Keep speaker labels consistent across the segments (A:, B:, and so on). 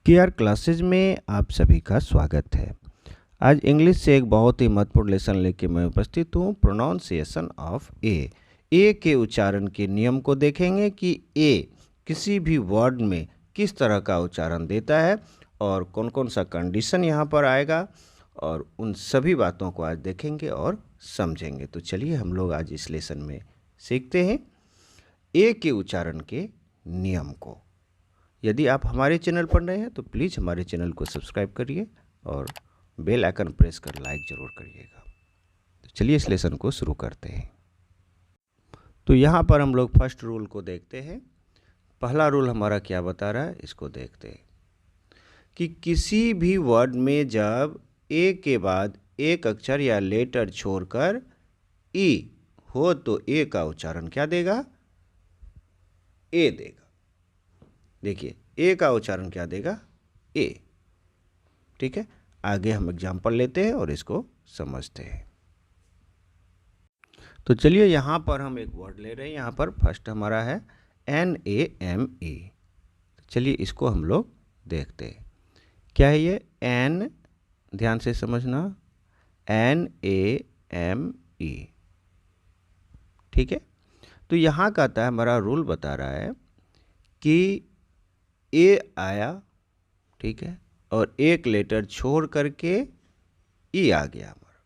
A: K R classes में आप सभी का स्वागत है। आज इंग्लिश से एक बहुत ही महत्वपूर्ण लेसन लेके मैं उपस्थित हूँ, प्रोनाउंसिएशन ऑफ ए। ए के उच्चारण के नियम को देखेंगे कि ए किसी भी वर्ड में किस तरह का उच्चारण देता है और कौन कौन सा कंडीशन यहाँ पर आएगा, और उन सभी बातों को आज देखेंगे और समझेंगे। तो चलिए हम लोग आज इस लेसन में सीखते हैं ए के उच्चारण के नियम को। यदि आप हमारे चैनल पर नए हैं तो प्लीज़ हमारे चैनल को सब्सक्राइब kariye और बेल आइकन प्रेस कर लाइक ज़रूर करिएगा। तो चलिए इस लेसन को शुरू करते हैं। तो यहाँ पर हम लोग फर्स्ट रूल को देखते हैं। पहला रूल हमारा क्या बता रहा है, इसको देखते हैं कि किसी भी वर्ड में जब ए के बाद एक अक्षर या लेटर छोड़कर ई हो तो ए का उच्चारण क्या देगा, ए देगा। देखिए ए का उच्चारण क्या देगा, ए। ठीक है, आगे हम एग्जाम्पल लेते हैं और इसको समझते हैं। तो चलिए यहाँ पर हम एक वर्ड ले रहे हैं। यहाँ पर फर्स्ट हमारा है NAME। चलिए इसको हम लोग देखते हैं। क्या है ये, एन, ध्यान से समझना, NAME। ठीक है, तो यहाँ का आता है, हमारा रूल बता रहा है कि ए आया, ठीक है, और एक लेटर छोड़ करके ई आ गया हमारा।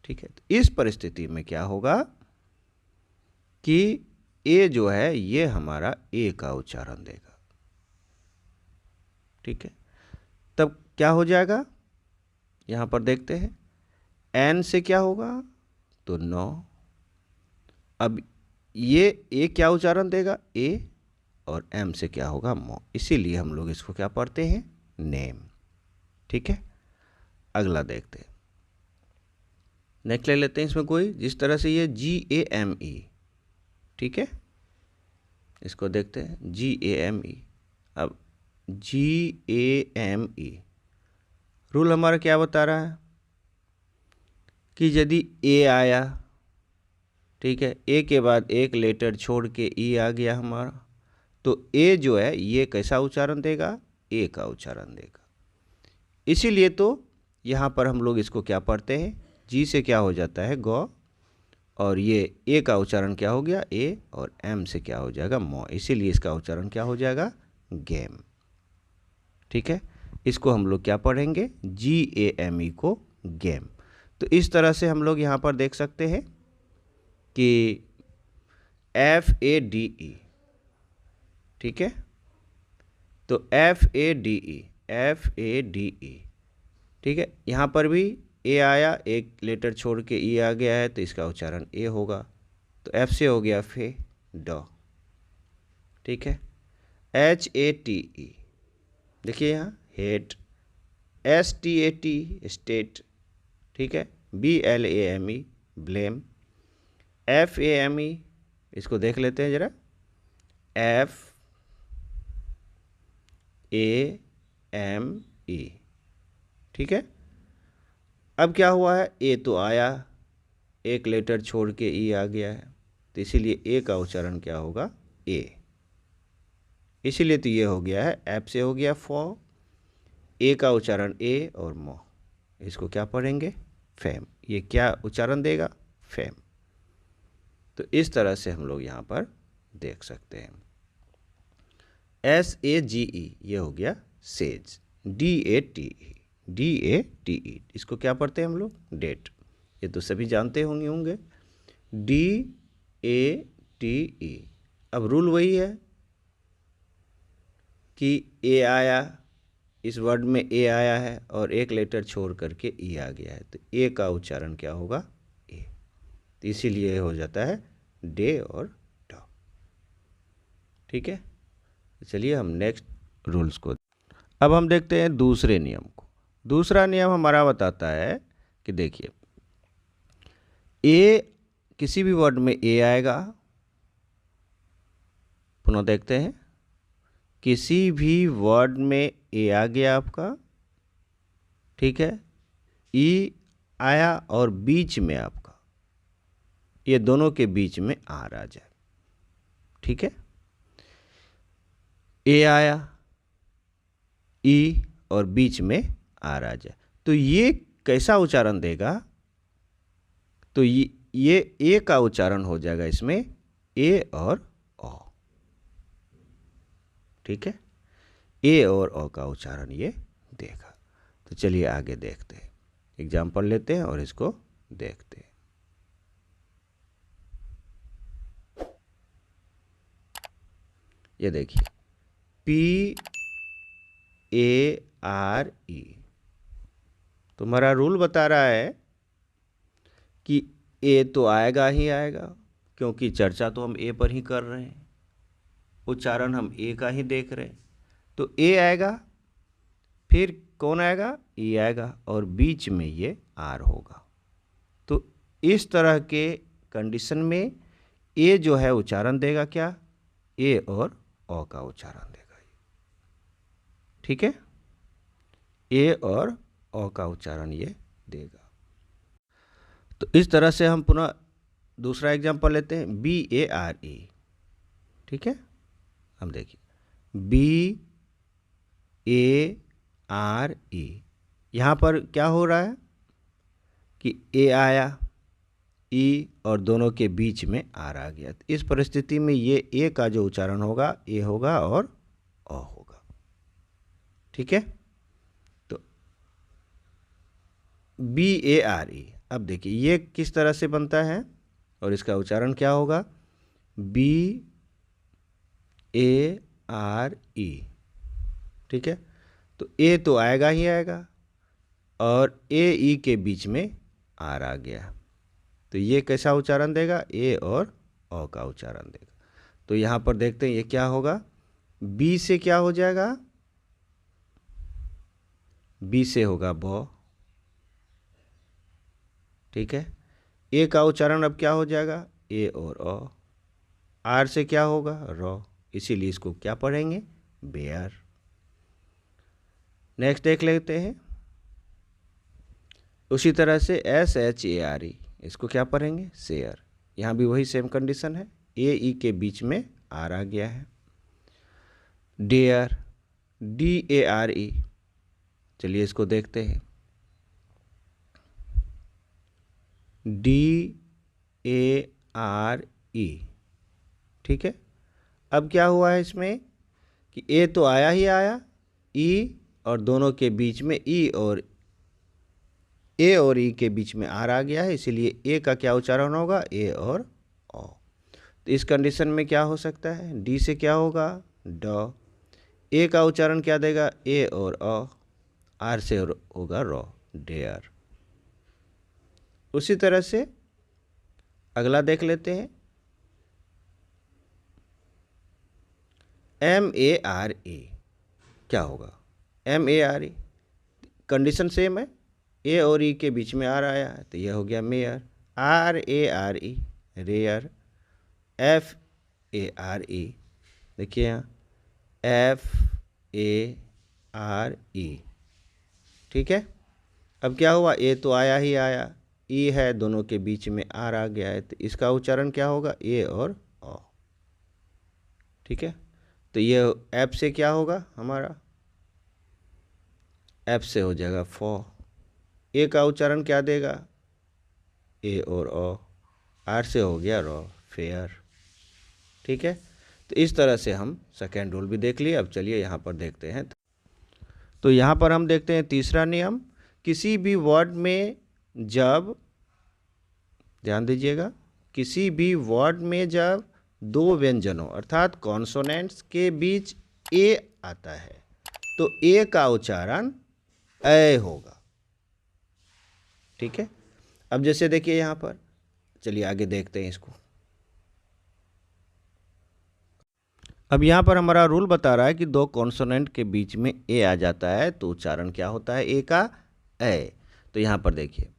A: ठीक है, तो इस परिस्थिति में क्या होगा कि ए जो है ये हमारा ए का उच्चारण देगा। ठीक है, तब क्या हो जाएगा, यहां पर देखते हैं। एन से क्या होगा, तो नो। अब ये ए क्या उच्चारण देगा, ए, और एम से क्या होगा, मो। इसीलिए हम लोग इसको क्या पढ़ते हैं, नेम। ठीक है, अगला देखते हैं। नेक्स्ट ले लेते हैं इसमें कोई, जिस तरह से ये GAME। ठीक है, इसको देखते हैं, GAME। अब GAME रूल हमारा क्या बता रहा है कि यदि ए आया, ठीक है, ए के बाद एक लेटर छोड़ के ई आ गया हमारा, तो ए जो है ये कैसा उच्चारण देगा, ए का उच्चारण देगा। इसीलिए तो यहाँ पर हम लोग इसको क्या पढ़ते हैं, जी से क्या हो जाता है, गौ, और ये ए का उच्चारण क्या हो गया, ए, और एम से क्या हो जाएगा, मो। इसीलिए इसका उच्चारण क्या हो जाएगा, गेम। ठीक है, इसको हम लोग क्या पढ़ेंगे, GAME को, गेम। तो इस तरह से हम लोग यहाँ पर देख सकते हैं कि FADE। ठीक है, तो FADE। ठीक है, यहाँ पर भी ए आया, एक लेटर छोड़ के ई आ गया है, तो इसका उच्चारण ए होगा। तो एफ से हो गया फे, डॉ। ठीक है, HATE, देखिए यहाँ हेट। STAT, state. ठीक है, BLAME, ब्लेम। FAME, इसको देख लेते हैं जरा, FAME। ठीक है, अब क्या हुआ है, ए तो आया, एक लेटर छोड़ के ई आ गया है, तो इसीलिए ए का उच्चारण क्या होगा, ए। इसीलिए तो ये हो गया है, एफ से हो गया फॉ, ए का उच्चारण ए, और मो। इसको क्या पढ़ेंगे, फैम। ये क्या उच्चारण देगा, फैम। तो इस तरह से हम लोग यहाँ पर देख सकते हैं। SAGE, ये हो गया सेज। DATE, इसको क्या पढ़ते हैं हम लोग, डेट। ये तो सभी जानते होंगे। DATE। अब रूल वही है कि ए आया, इस वर्ड में ए आया है और एक लेटर छोड़ करके ई आ गया है, तो ए का उच्चारण क्या होगा, ए। तो इसीलिए हो जाता है डे और डॉ। ठीक है, चलिए हम नेक्स्ट रूल्स को, अब हम देखते हैं दूसरे नियम को। दूसरा नियम हमारा बताता है कि देखिए, ए, किसी भी वर्ड में ए आएगा, पुनः देखते हैं, किसी भी वर्ड में ए आ गया आपका, ठीक है, ई आया और बीच में आपका, ये दोनों के बीच में आर आ जाए। ठीक है, ए आया, ई और बीच में आर आ जाए, तो ये कैसा उच्चारण देगा? तो ये ए का उच्चारण हो जाएगा इसमें, ए और ओ। ठीक है, ए और ओ का उच्चारण ये देगा। तो चलिए आगे देखते हैं, एग्जाम्पल लेते हैं और इसको देखते हैं। ये देखिए, P A R E, तुम्हारा रूल बता रहा है कि ए तो आएगा ही आएगा, क्योंकि चर्चा तो हम ए पर ही कर रहे हैं, उच्चारण हम ए का ही देख रहे हैं। तो ए आएगा, फिर कौन आएगा? ई आएगा, और बीच में ये आर होगा। तो इस तरह के कंडीशन में ए जो है उच्चारण देगा क्या? ए और ओ का उच्चारण देगा। ठीक है, ए और ओ का उच्चारण ये देगा। तो इस तरह से हम पुनः दूसरा एग्जांपल लेते हैं, BARE। ठीक है, हम देखिए BARE, यहाँ पर क्या हो रहा है कि ए आया, ई और दोनों के बीच में आर आ गया। इस परिस्थिति में ये ए का जो उच्चारण होगा ए होगा और ओ होगा। ठीक है, तो BARE, अब देखिए ये किस तरह से बनता है और इसका उच्चारण क्या होगा? BARE। ठीक है, तो ए तो आएगा ही आएगा, और ए ई के बीच में आर आ गया, तो ये कैसा उच्चारण देगा? ए और ओ का उच्चारण देगा। तो यहाँ पर देखते हैं ये क्या होगा। बी से क्या हो जाएगा? बी से होगा बो। ठीक है, ए का उच्चारण अब क्या हो जाएगा? ए और ओ। आर से क्या होगा? रो, इसीलिए इसको क्या पढ़ेंगे? बेयर। नेक्स्ट देख लेते हैं, उसी तरह से SHARE, इसको क्या पढ़ेंगे? शेयर। यहाँ भी वही सेम कंडीशन है, ए ई के बीच में आर आ गया है। डेयर, DARE, चलिए इसको देखते हैं, DARE। ठीक है, अब क्या हुआ है इसमें कि ए तो आया ही आया, ई और दोनों के बीच में ए और ई के बीच में आर आ गया है, इसीलिए ए का क्या उच्चारण होगा? ए और ओ। तो इस कंडीशन में क्या हो सकता है? डी से क्या होगा? ड। ए का उच्चारण क्या देगा? ए और ओ। आर से होगा रो, डेयर। उसी तरह से अगला देख लेते हैं, MARE, क्या होगा? MARE, कंडीशन सेम है, ए और ई के बीच में आर आया है, तो यह हो गया मेयर। RARE, rare. FARE, देखिए यहाँ FARE। ठीक है, अब क्या हुआ? ए तो आया ही आया, ई है, दोनों के बीच में आर आ गया है, तो इसका उच्चारण क्या होगा? ए और ओ। ठीक है, तो ये एफ से क्या होगा हमारा? एफ से हो जाएगा फो। ए का उच्चारण क्या देगा? ए और ओ। आर से हो गया रो, फेयर। ठीक है, तो इस तरह से हम सेकेंड रूल भी देख लिए। अब चलिए यहाँ पर देखते हैं, तो यहाँ पर हम देखते हैं तीसरा नियम, किसी भी वर्ड में जब, ध्यान दीजिएगा, किसी भी वर्ड में जब दो व्यंजनों अर्थात कॉन्सोनेंट्स के बीच ए आता है तो ए का उच्चारण ए होगा। ठीक है, अब जैसे देखिए यहाँ पर, चलिए आगे देखते हैं इसको। अब यहाँ पर हमारा रूल बता रहा है कि दो कॉन्सोनेंट के बीच में ए आ जाता है तो उच्चारण क्या होता है? ए का ए। तो यहाँ पर देखिए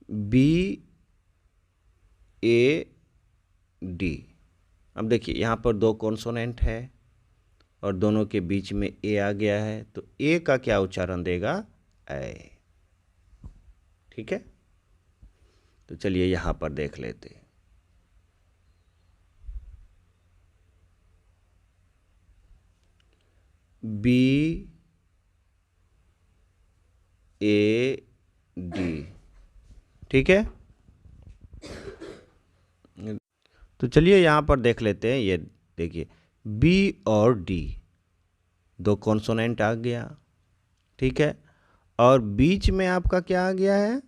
A: BAD। अब देखिए यहाँ पर दो कॉन्सोनेंट है और दोनों के बीच में ए आ गया है, तो ए का क्या उच्चारण देगा? ए। ठीक है, तो चलिए यहाँ पर देख लेते हैं। ए डी, ठीक है। तो चलिए यहाँ पर देख लेते हैं, ये देखिए बी और डी दो कॉन्सोनेंट आ गया, ठीक है, और बीच में आपका क्या आ गया है,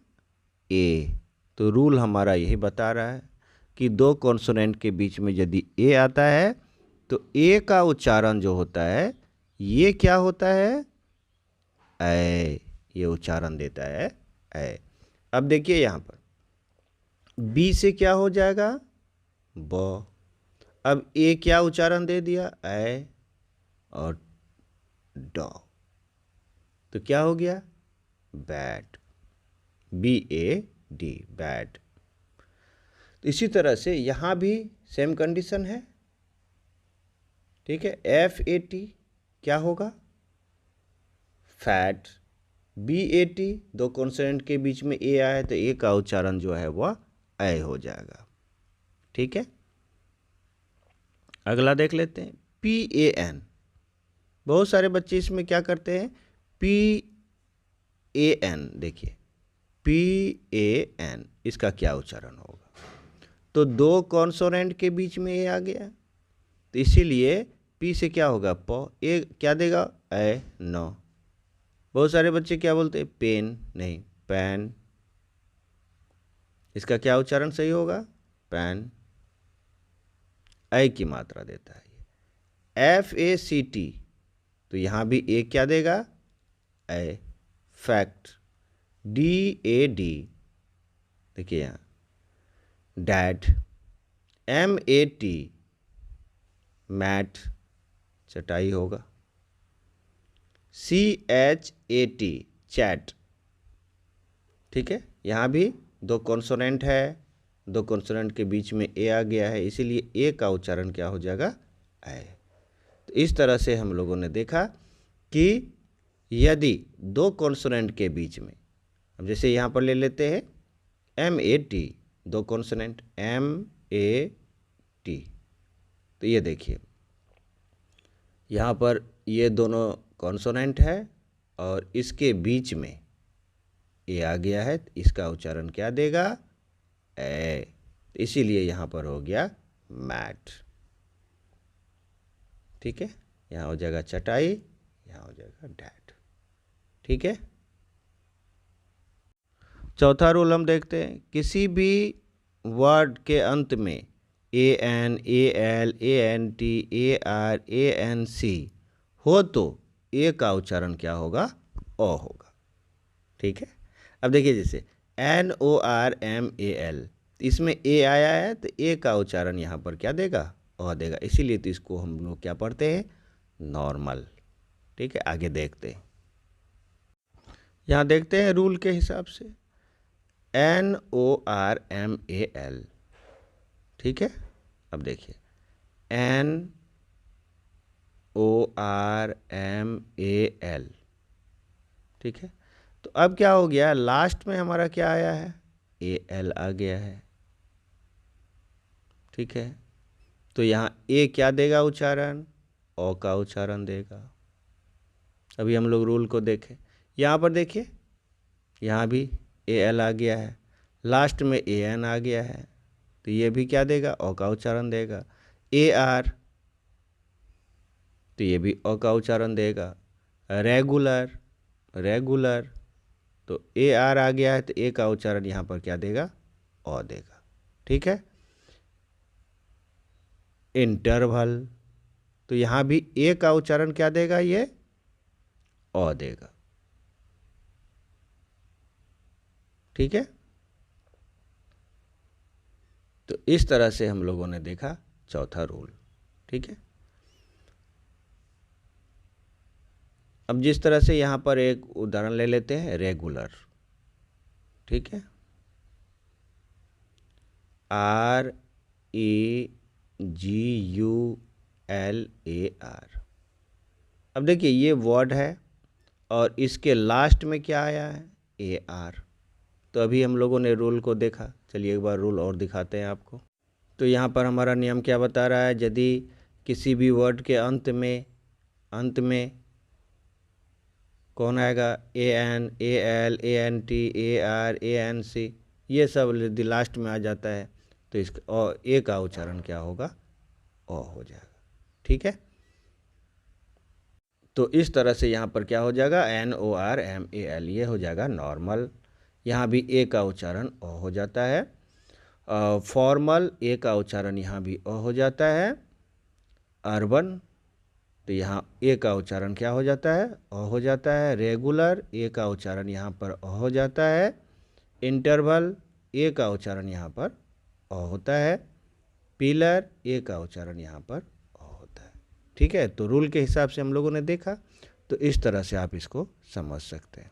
A: ए। तो रूल हमारा यही बता रहा है कि दो कॉन्सोनेंट के बीच में यदि ए आता है तो ए का उच्चारण जो होता है ये क्या होता है, ऐ, ये उच्चारण देता है ऐ। अब देखिए यहाँ पर बी से क्या हो जाएगा, ब। अब ए क्या उच्चारण दे दिया, ऐ और ड, तो क्या हो गया, bat, B A D, bat. तो इसी तरह से यहाँ भी सेम कंडीशन है, ठीक है। एफ ए टी क्या होगा, फैट। बी ए टी दो कॉन्सोनेंट के बीच में ए आया है तो ए का उच्चारण जो है वह ऐ हो जाएगा, ठीक है। अगला देख लेते हैं पी ए एन। बहुत सारे बच्चे इसमें क्या करते हैं, पी ए एन, देखिए पी ए एन इसका क्या उच्चारण होगा, तो दो कॉन्सोनेंट के बीच में ए आ गया तो इसीलिए पी से क्या होगा, प, ए क्या देगा, ऐ, न। बहुत सारे बच्चे क्या बोलते हैं, पेन, नहीं पैन, इसका क्या उच्चारण सही होगा, पैन, ऐ की मात्रा देता है ये। एफ ए सी टी, तो यहाँ भी ए क्या देगा, A, fact. D A D, देखिए यहाँ dad. M A T, mat, चटाई होगा। C H A T, chat, ठीक है। यहाँ भी दो कॉन्सोनेंट है, दो कॉन्सोनेंट के बीच में ए आ गया है इसीलिए ए का उच्चारण क्या हो जाएगा, ऐ। तो इस तरह से हम लोगों ने देखा कि यदि दो कॉन्सोनेंट के बीच में, अब जैसे यहाँ पर ले लेते हैं एम ए टी, दो कॉन्सोनेंट एम ए टी, तो ये देखिए यहाँ पर ये दोनों कॉन्सोनेंट है और इसके बीच में ए आ गया है तो इसका उच्चारण क्या देगा, ए। इसीलिए यहाँ पर हो गया मैट, ठीक है। यहाँ हो जाएगा चटाई, यहाँ हो जाएगा डैड, ठीक है। चौथा रूल हम देखते हैं, किसी भी वर्ड के अंत में A N, A L, A N T, A R, A N C हो तो ए का उच्चारण क्या होगा, ओ होगा, ठीक है। अब देखिए जैसे N O R M A L, इसमें ए आया है तो ए का उच्चारण यहाँ पर क्या देगा, ओ देगा, इसीलिए तो इसको हम लोग क्या पढ़ते हैं, नॉर्मल, ठीक है। आगे देखते हैं, यहाँ देखते हैं रूल के हिसाब से N O R M A L, ठीक है। अब देखिए N O R M A L, ठीक है। तो अब क्या हो गया, लास्ट में हमारा क्या आया है, ए एल आ गया है, ठीक है। तो यहाँ ए क्या देगा उच्चारण, ओ का उच्चारण देगा। अभी हम लोग रूल को देखें, यहाँ पर देखिए यहाँ भी ए एल आ गया है, लास्ट में ए एन आ गया है तो ये भी क्या देगा, ओ का उच्चारण देगा। ए आर, तो ये भी ओ का उच्चारण देगा। रेगुलर, रेगुलर, तो ए आर आ गया है तो ए का उच्चारण यहाँ पर क्या देगा, ओ देगा, ठीक है। इंटरवल, तो यहाँ भी ए का उच्चारण क्या देगा, ये ओ देगा, ठीक है। तो इस तरह से हम लोगों ने देखा चौथा रूल, ठीक है। अब जिस तरह से यहाँ पर एक उदाहरण ले लेते हैं, रेगुलर, ठीक है, R E G U L A R. अब देखिए ये वर्ड है और इसके लास्ट में क्या आया है, ए आर। तो अभी हम लोगों ने रूल को देखा, चलिए एक बार रूल और दिखाते हैं आपको। तो यहाँ पर हमारा नियम क्या बता रहा है, यदि किसी भी वर्ड के अंत में कौन आएगा, AN, AL, ANT, AR, ANC, ये सब यदि लास्ट में आ जाता है तो इसका और ए का उच्चारण क्या होगा, अ हो जाएगा। ठीक है, तो इस तरह से यहाँ पर क्या हो जाएगा, NORMAL, ये हो जाएगा नॉर्मल। यहाँ भी ए का उच्चारण अ हो जाता है। फॉर्मल, ए का उच्चारण यहाँ भी अ हो जाता है। अर्बन, तो यहाँ ए का उच्चारण क्या हो जाता है, अ हो जाता है। रेगुलर, ए का उच्चारण यहाँ पर अ हो जाता है। इंटरवल, ए का उच्चारण यहाँ पर अ होता है। पिलर, ए का उच्चारण यहाँ पर अ होता है। ठीक है, तो रूल के हिसाब से हम लोगों ने देखा, तो इस तरह से आप इसको समझ सकते हैं।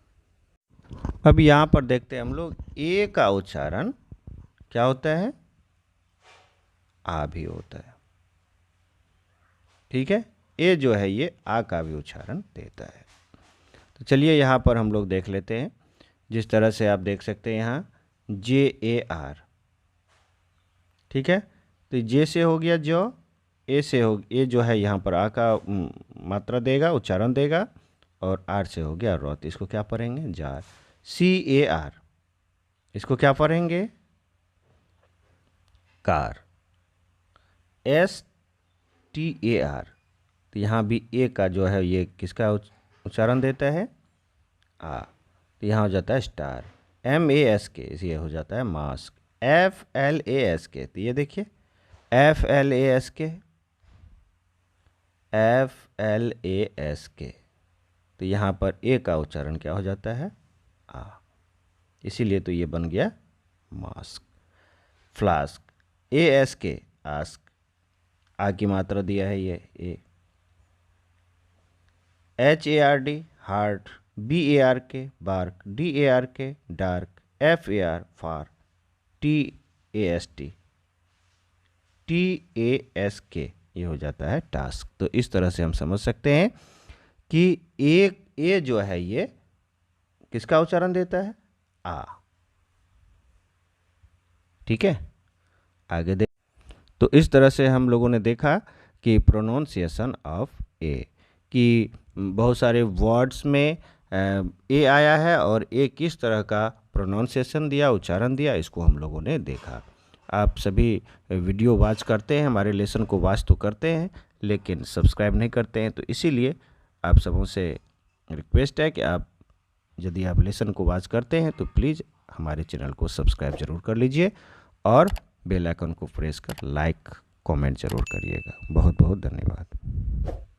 A: अब यहाँ पर देखते हैं हम लोग, ए का उच्चारण क्या होता है, आ भी होता है। ठीक है, ए जो है ये आ का भी उच्चारण देता है। तो चलिए यहाँ पर हम लोग देख लेते हैं। जिस तरह से आप देख सकते हैं यहाँ JAR, ठीक है, तो जे से हो गया जो, ए से हो, ए जो है यहाँ पर आ का मात्रा देगा, उच्चारण देगा, और आर से हो गया रॉ, तो इसको क्या पढ़ेंगे, जार। CAR, इसको क्या पढ़ेंगे, कार। STAR, तो यहाँ भी ए का जो है ये किसका उच्चारण देता है, आ, तो यहाँ हो जाता है स्टार। MASK, ये हो जाता है मास्क। FLASK, तो ये देखिए FLASK, तो यहाँ पर ए का उच्चारण क्या हो जाता है, आ, इसीलिए तो ये बन गया मास्क। फ्लास्क, ASK, आस्क, आ की मात्रा दिया है ये A. HARD, hard. BARK, bark. DARK, dark. FAR, far. TASK, ये हो जाता है टास्क। तो इस तरह से हम समझ सकते हैं कि ए जो है ये किसका उच्चारण देता है, आ। ठीक है, आगे देख। तो इस तरह से हम लोगों ने देखा कि प्रोनाउंसिएशन ऑफ ए, कि बहुत सारे वर्ड्स में ए आया है और ए किस तरह का प्रोनाउंसिएशन दिया, उच्चारण दिया, इसको हम लोगों ने देखा। आप सभी वीडियो वॉच करते हैं, हमारे लेसन को वॉच तो करते हैं लेकिन सब्सक्राइब नहीं करते हैं, तो इसीलिए आप सबों से रिक्वेस्ट है कि आप यदि आप लेसन को वॉच करते हैं तो प्लीज़ हमारे चैनल को सब्सक्राइब जरूर कर लीजिए और बेल आइकन को प्रेस कर लाइक कमेंट जरूर करिएगा। बहुत बहुत धन्यवाद।